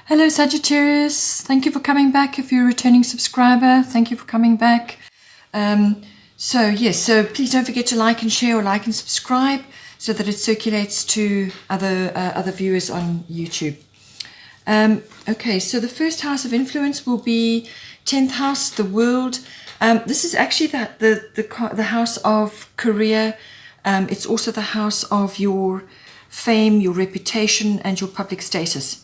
Hello Sagittarius, thank you for coming back. If you're a returning subscriber, thank you for coming back. So please don't forget to like and share, or like and subscribe, so that it circulates to other viewers on YouTube. Okay, so the first house of influence will be 10th house, the world. This is actually the house of career. It's also the house of your fame, your reputation, and your public status.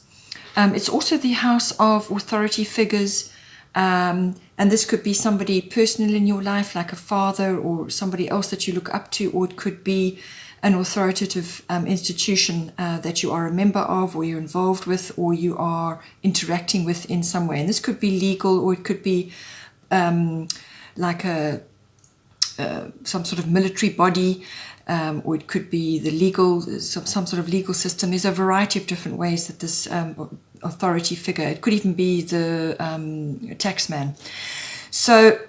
It's also the house of authority figures, and this could be somebody personal in your life, like a father or somebody else that you look up to, or it could be an authoritative institution that you are a member of, or you're involved with, or you are interacting with in some way. And this could be legal, or it could be like some sort of military body, or it could be the legal, some sort of legal system. There's a variety of different ways that this authority figure, it could even be the taxman. So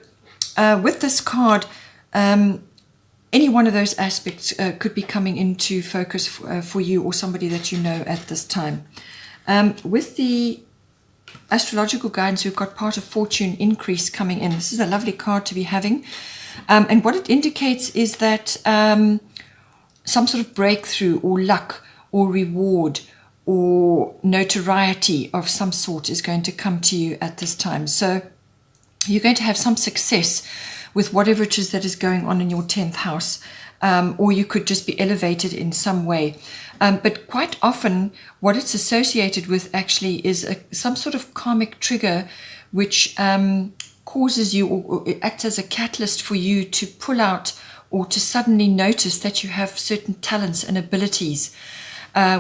with this card, any one of those aspects could be coming into focus for you or somebody that you know at this time. With the astrological guidance, we've got part of fortune increase coming in. This is a lovely card to be having. And what it indicates is that some sort of breakthrough or luck or reward or notoriety of some sort is going to come to you at this time. So you're going to have some success with whatever it is that is going on in your 10th house, or you could just be elevated in some way. But quite often what it's associated with actually is some sort of karmic trigger which causes you, or it acts as a catalyst for you to pull out or to suddenly notice that you have certain talents and abilities,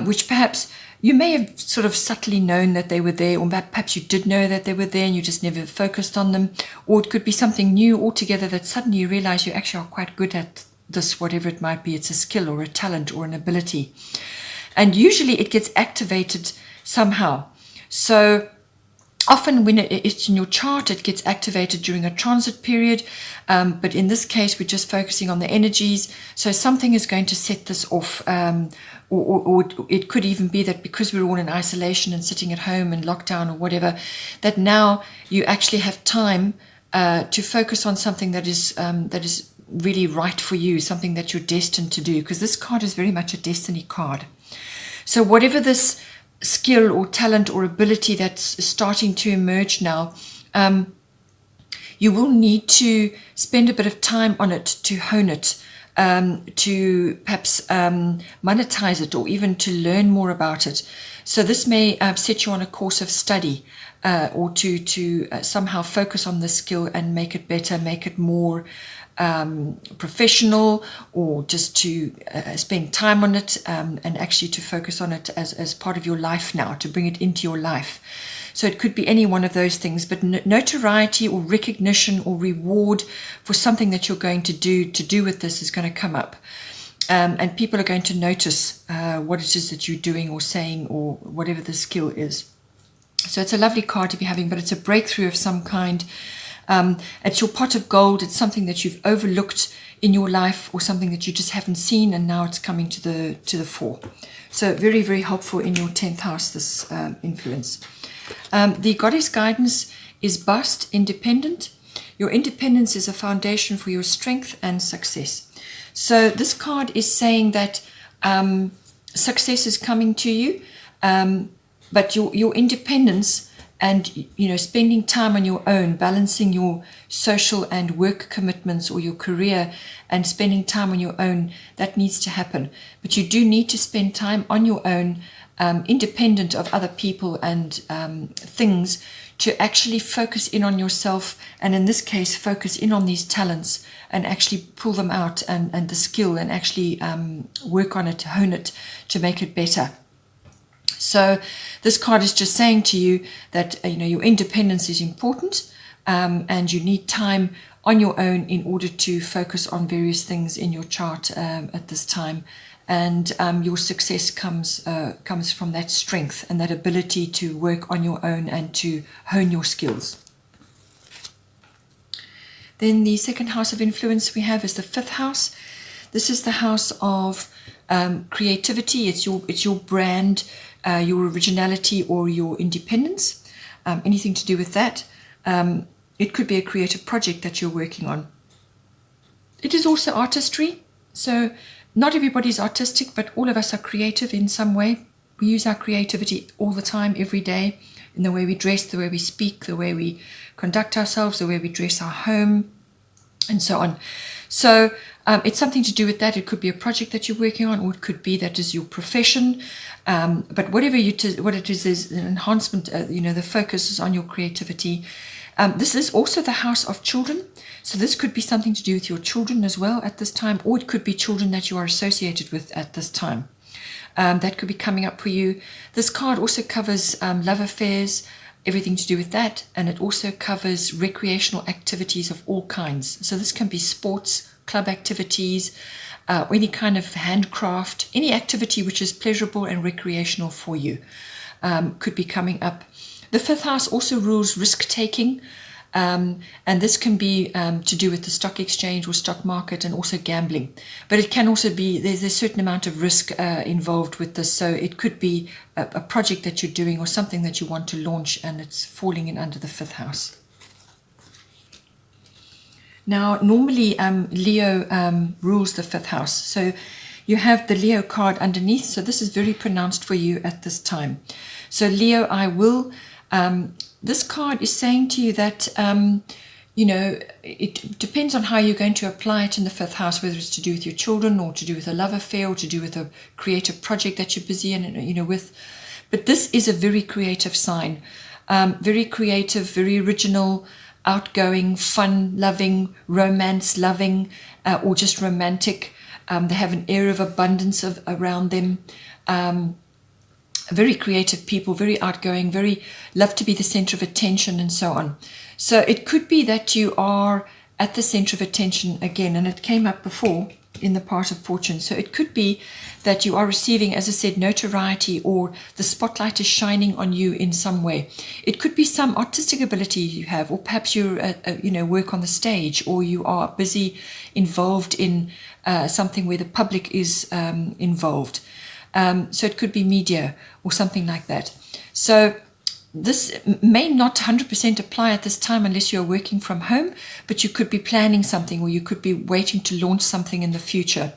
which perhaps you may have sort of subtly known that they were there, or perhaps you did know that they were there and you just never focused on them. Or it could be something new altogether that suddenly you realize you actually are quite good at this, whatever it might be. It's a skill or a talent or an ability. And usually it gets activated somehow. So often when it's in your chart, it gets activated during a transit period. But in this case, we're just focusing on the energies. So something is going to set this off. Or it could even be that because we're all in isolation and sitting at home and lockdown or whatever, that now you actually have time to focus on something that is really right for you, something that you're destined to do, because this card is very much a destiny card. So whatever this skill or talent or ability that's starting to emerge now, you will need to spend a bit of time on it to hone it, to perhaps monetize it, or even to learn more about it. So this may set you on a course of study, or to somehow focus on the skill and make it better, make it more professional, or just to spend time on it, and actually to focus on it as part of your life now, to bring it into your life. So it could be any one of those things, but notoriety or recognition or reward for something that you're going to do with this is going to come up. And people are going to notice what it is that you're doing or saying, or whatever the skill is. So it's a lovely card to be having, but it's a breakthrough of some kind. It's your pot of gold. It's something that you've overlooked in your life, or something that you just haven't seen, and now it's coming to the fore. So very, very helpful in your 10th house, this influence. The goddess guidance is bust, independent. Your independence is a foundation for your strength and success. So this card is saying that success is coming to you, but your independence and spending time on your own, balancing your social and work commitments, or your career and spending time on your own, that needs to happen. But you do need to spend time on your own, independent of other people and things, to actually focus in on yourself, and in this case focus in on these talents and actually pull them out, and the skill, and actually work on it, hone it to make it better. So this card is just saying to you that your independence is important, and you need time on your own in order to focus on various things in your chart at this time. And your success comes from that strength and that ability to work on your own and to hone your skills. Then the second house of influence we have is the 5th house. This is the house of creativity. It's your brand. your originality or your independence, anything to do with that. It could be a creative project that you're working on. It is also artistry. So not everybody's artistic, but all of us are creative in some way. We use our creativity all the time, every day, in the way we dress, the way we speak, the way we conduct ourselves, the way we dress our home, and so on. So it's something to do with that. It could be a project that you're working on, or it could be that is your profession. But whatever what it is an enhancement. The focus is on your creativity. This is also the house of children. So this could be something to do with your children as well at this time, or it could be children that you are associated with at this time. That could be coming up for you. This card also covers love affairs, everything to do with that, and it also covers recreational activities of all kinds. So this can be sports, club activities, any kind of handcraft, any activity which is pleasurable and recreational for you could be coming up. The fifth house also rules risk-taking, and this can be to do with the stock exchange or stock market, and also gambling. But it can also be, there's a certain amount of risk involved with this. So it could be a project that you're doing or something that you want to launch, and it's falling in under the fifth house. Now, normally Leo rules the fifth house. So you have the Leo card underneath. So this is very pronounced for you at this time. So Leo, I will... this card is saying to you that, it depends on how you're going to apply it in the fifth house, whether it's to do with your children or to do with a love affair or to do with a creative project that you're busy in, with. But this is a very creative sign, very creative, very original, outgoing, fun-loving, romance-loving, or just romantic. They have an air of abundance around them. Very creative people, very outgoing, very love to be the center of attention, and so on. So it could be that you are at the center of attention again, and it came up before in the part of fortune. So it could be that you are receiving, as I said, notoriety, or the spotlight is shining on you in some way. It could be some artistic ability you have, or perhaps you work on the stage, or you are busy involved in something where the public is involved. So it could be media or something like that. So this may not 100% apply at this time unless you're working from home, but you could be planning something, or you could be waiting to launch something in the future.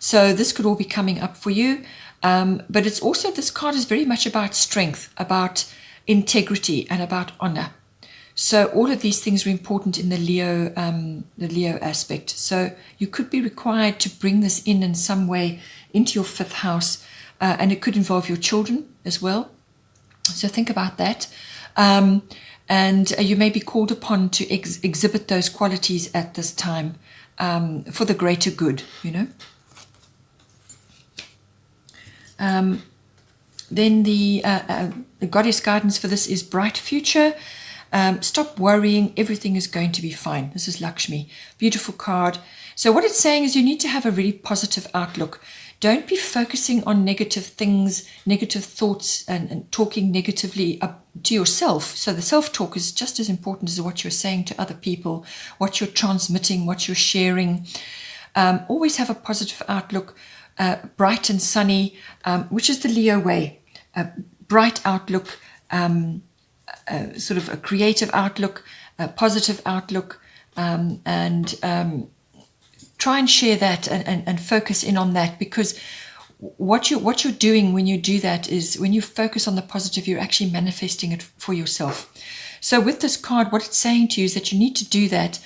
So this could all be coming up for you. But it's also, this card is very much about strength, about integrity, and about honor. So all of these things are important in the Leo aspect. So you could be required to bring this in some way into your fifth house, and it could involve your children as well. So think about that. And you may be called upon to exhibit those qualities at this time for the greater good, Then the goddess guidance for this is bright future. Stop worrying. Everything is going to be fine. This is Lakshmi. Beautiful card. So what it's saying is you need to have a really positive outlook. Don't be focusing on negative things, negative thoughts, and talking negatively up to yourself. So the self-talk is just as important as what you're saying to other people, what you're transmitting, what you're sharing. Always have a positive outlook, bright and sunny, which is the Leo way. A bright outlook, sort of a creative outlook, a positive outlook, and try and share that and focus in on that, because what you're doing when you do that is, when you focus on the positive, you're actually manifesting it for yourself. So with this card, what it's saying to you is that you need to do that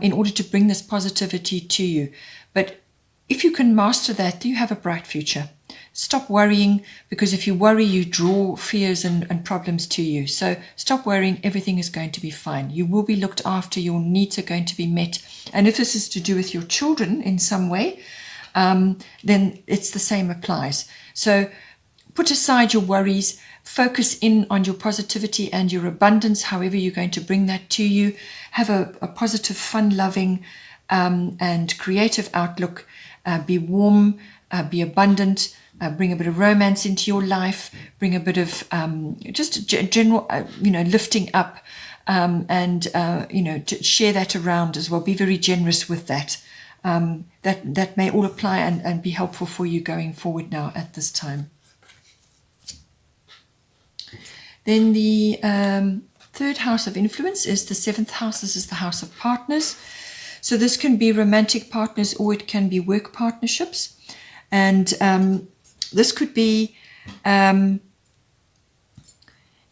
in order to bring this positivity to you. But if you can master that, you have a bright future. Stop worrying, because if you worry, you draw fears and problems to you. So stop worrying. Everything is going to be fine. You will be looked after. Your needs are going to be met. And if this is to do with your children in some way, then it's the same applies. So put aside your worries, focus in on your positivity and your abundance, however you're going to bring that to you. Have a positive, fun-loving and creative outlook. Be warm, be abundant, bring a bit of romance into your life, bring a bit of just general, lifting up, and to share that around as well. Be very generous with that. That may all apply and be helpful for you going forward now at this time. Then the third house of influence is the 7th house. This is the house of partners. So this can be romantic partners or it can be work partnerships. And this could be any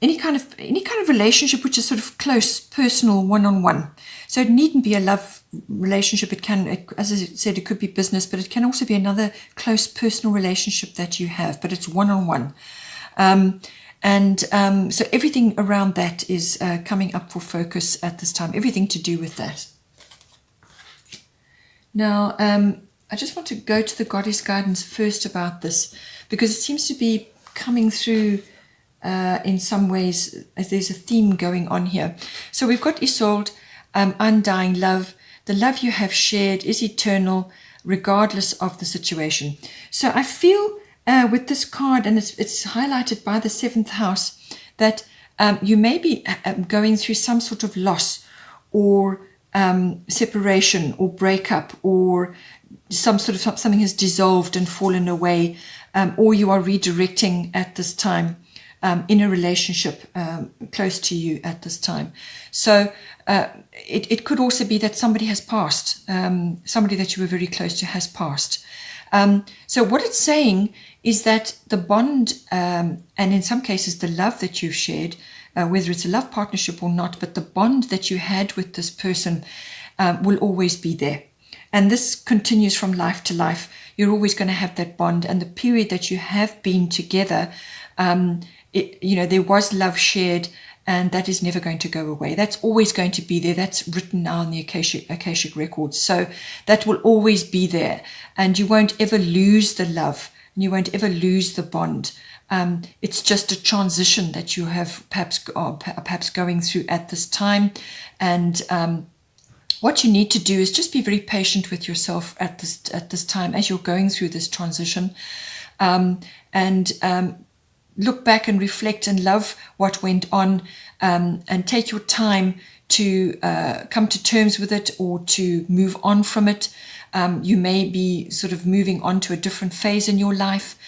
kind of relationship which is sort of close, personal, one-on-one. So it needn't be a love relationship. It can, as I said, it could be business, but it can also be another close personal relationship that you have, but it's one-on-one. So everything around that is coming up for focus at this time, everything to do with that. Now, I just want to go to the goddess guidance first about this, because it seems to be coming through in some ways, as there's a theme going on here. So we've got Isolde, undying love. The love you have shared is eternal, regardless of the situation. So I feel with this card, and it's highlighted by the 7th house, that you may be going through some sort of loss or separation or breakup, or something has dissolved and fallen away, or you are redirecting at this time in a relationship close to you at this time. So it could also be that somebody has passed, somebody that you were very close to has passed. So what it's saying is that the bond, and in some cases the love that you've shared, whether it's a love partnership or not, but the bond that you had with this person will always be there. And this continues from life to life. You're always going to have that bond. And the period that you have been together, there was love shared, and that is never going to go away. That's always going to be there. That's written now in the Akashic records. So that will always be there. And you won't ever lose the love. And you won't ever lose the bond. It's just a transition that you have perhaps going through at this time. And what you need to do is just be very patient with yourself at this time as you're going through this transition, and look back and reflect and love what went on, and take your time to come to terms with it or to move on from it. You may be sort of moving on to a different phase in your life.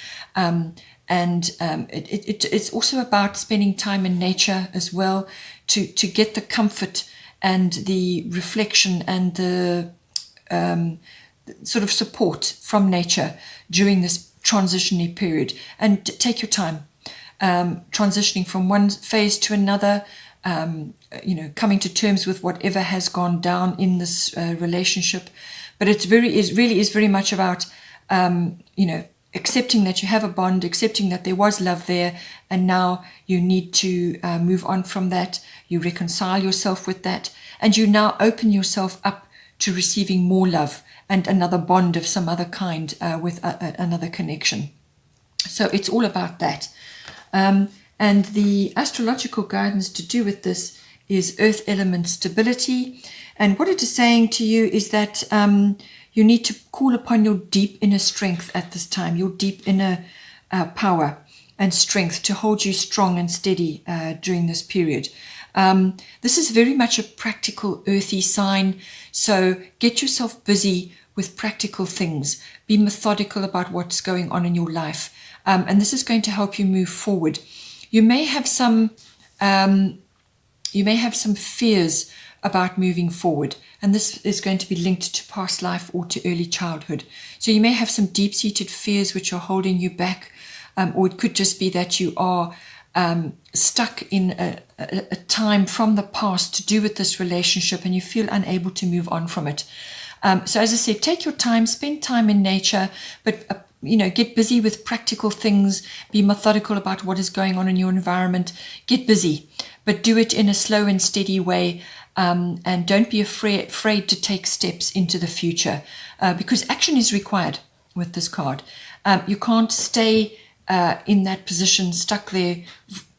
It's also about spending time in nature as well to get the comfort and the reflection and the sort of support from nature during this transitionary period. And take your time, transitioning from one phase to another, coming to terms with whatever has gone down in this relationship. But it really is very much about, accepting that you have a bond, accepting that there was love there, and now you need to move on from that. You reconcile yourself with that, and you now open yourself up to receiving more love and another bond of some other kind with another connection. So it's all about that. And the astrological guidance to do with this is earth element stability. And what it is saying to you is that you need to call upon your deep inner strength at this time, your deep inner power and strength to hold you strong and steady during this period. This is very much a practical, earthy sign. So get yourself busy with practical things. Be methodical about what's going on in your life. And this is going to help you move forward. You may have some fears about moving forward, and this is going to be linked to past life or to early childhood. So you may have some deep-seated fears which are holding you back, or it could just be that you are stuck in a time from the past to do with this relationship, and you feel unable to move on from it. So as I said, take your time, spend time in nature, but get busy with practical things. Be methodical about what is going on in your environment. Get busy, but do it in a slow and steady way. And don't be afraid to take steps into the future, because action is required with this card. You can't stay in that position, stuck there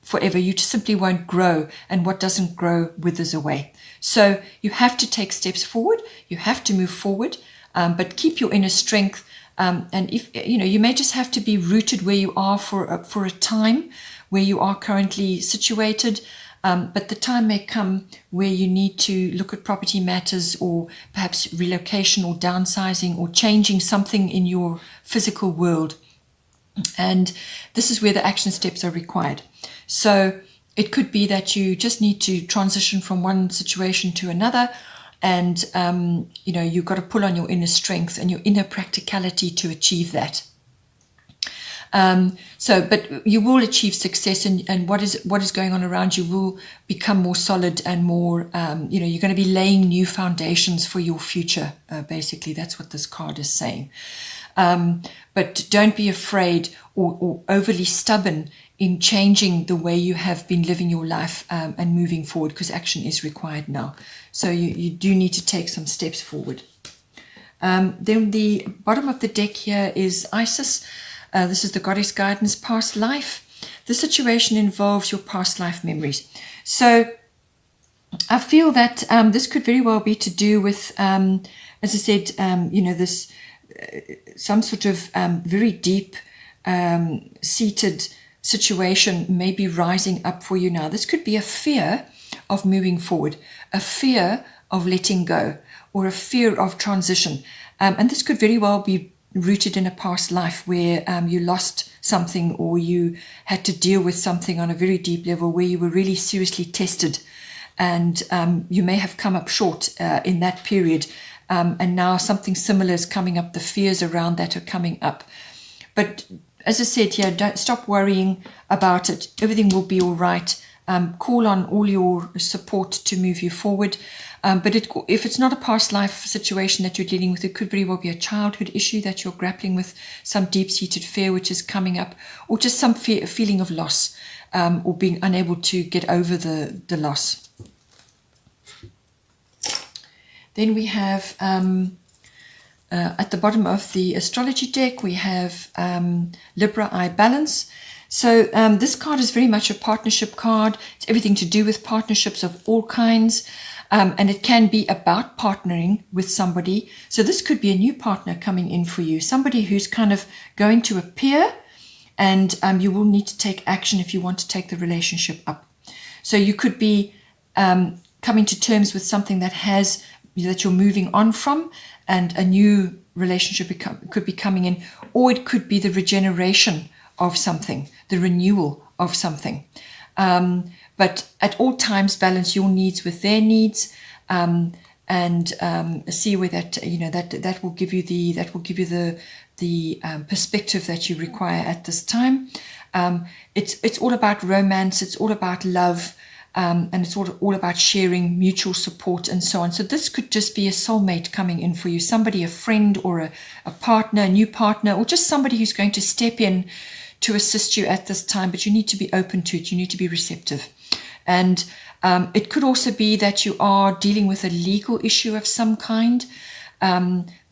forever. You just simply won't grow, and what doesn't grow withers away. So you have to take steps forward. You have to move forward, but keep your inner strength. And if you may just have to be rooted where you are for a time, where you are currently situated. But the time may come where you need to look at property matters, or perhaps relocation or downsizing or changing something in your physical world. And this is where the action steps are required. So it could be that you just need to transition from one situation to another, and you know, you've got to pull on your inner strength and your inner practicality to achieve that. But you will achieve success, and what is going on around you will become more solid and more, you know, you're going to be laying new foundations for your future. Basically, that's what this card is saying. But don't be afraid or overly stubborn in changing the way you have been living your life and moving forward, because action is required now. So you do need to take some steps forward. Then the bottom of the deck here is Isis. This is the goddess guidance, past life. The situation involves your past life memories. So I feel that this could very well be to do with, as I said, you know, this some sort of very deep seated situation may be rising up for you now. This could be a fear of moving forward, a fear of letting go, or a fear of transition. And this could very well be rooted in a past life where you lost something, or you had to deal with something on a very deep level where you were really seriously tested, and you may have come up short in that period, and now something similar is coming up. The fears around that are coming up. But as I said here, don't stop worrying about it. Everything will be all right. Call on all your support to move you forward. But if it's not a past life situation that you're dealing with, it could very well be a childhood issue that you're grappling with, some deep-seated fear which is coming up, or just some feeling of loss, or being unable to get over the loss. Then we have, at the bottom of the astrology deck, we have Libra I Balance. So this card is very much a partnership card. It's everything to do with partnerships of all kinds. And it can be about partnering with somebody. So this could be a new partner coming in for you, somebody who's kind of going to appear, and you will need to take action if you want to take the relationship up. So you could be coming to terms with something that you're moving on from, and a new relationship could be coming in, or it could be the regeneration of something, the renewal of something. But at all times, balance your needs with their needs, and see where that that will give you the perspective that you require at this time. It's all about romance. It's all about love, and it's all about sharing, mutual support, and so on. So this could just be a soulmate coming in for you, somebody, a friend, or a partner, a new partner, or just somebody who's going to step in to assist you at this time. But you need to be open to it. You need to be receptive. And it could also be that you are dealing with a legal issue of some kind,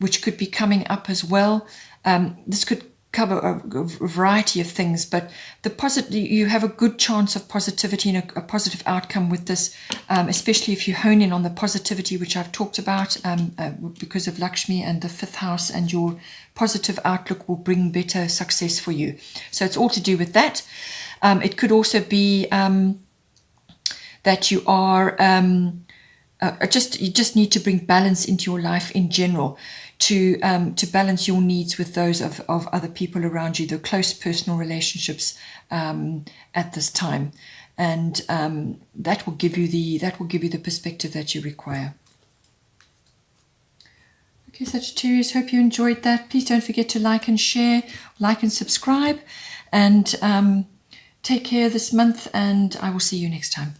which could be coming up as well. This could cover a variety of things, but you have a good chance of positivity and a positive outcome with this, especially if you hone in on the positivity, which I've talked about, because of Lakshmi and the 5th house, and your positive outlook will bring better success for you. So it's all to do with that. It could also be that you are you just need to bring balance into your life in general, to balance your needs with those of other people around you, the close personal relationships at this time, and that will give you the perspective that you require. Okay, Sagittarius, hope you enjoyed that. Please don't forget to like and share, like and subscribe, and take care this month, and I will see you next time.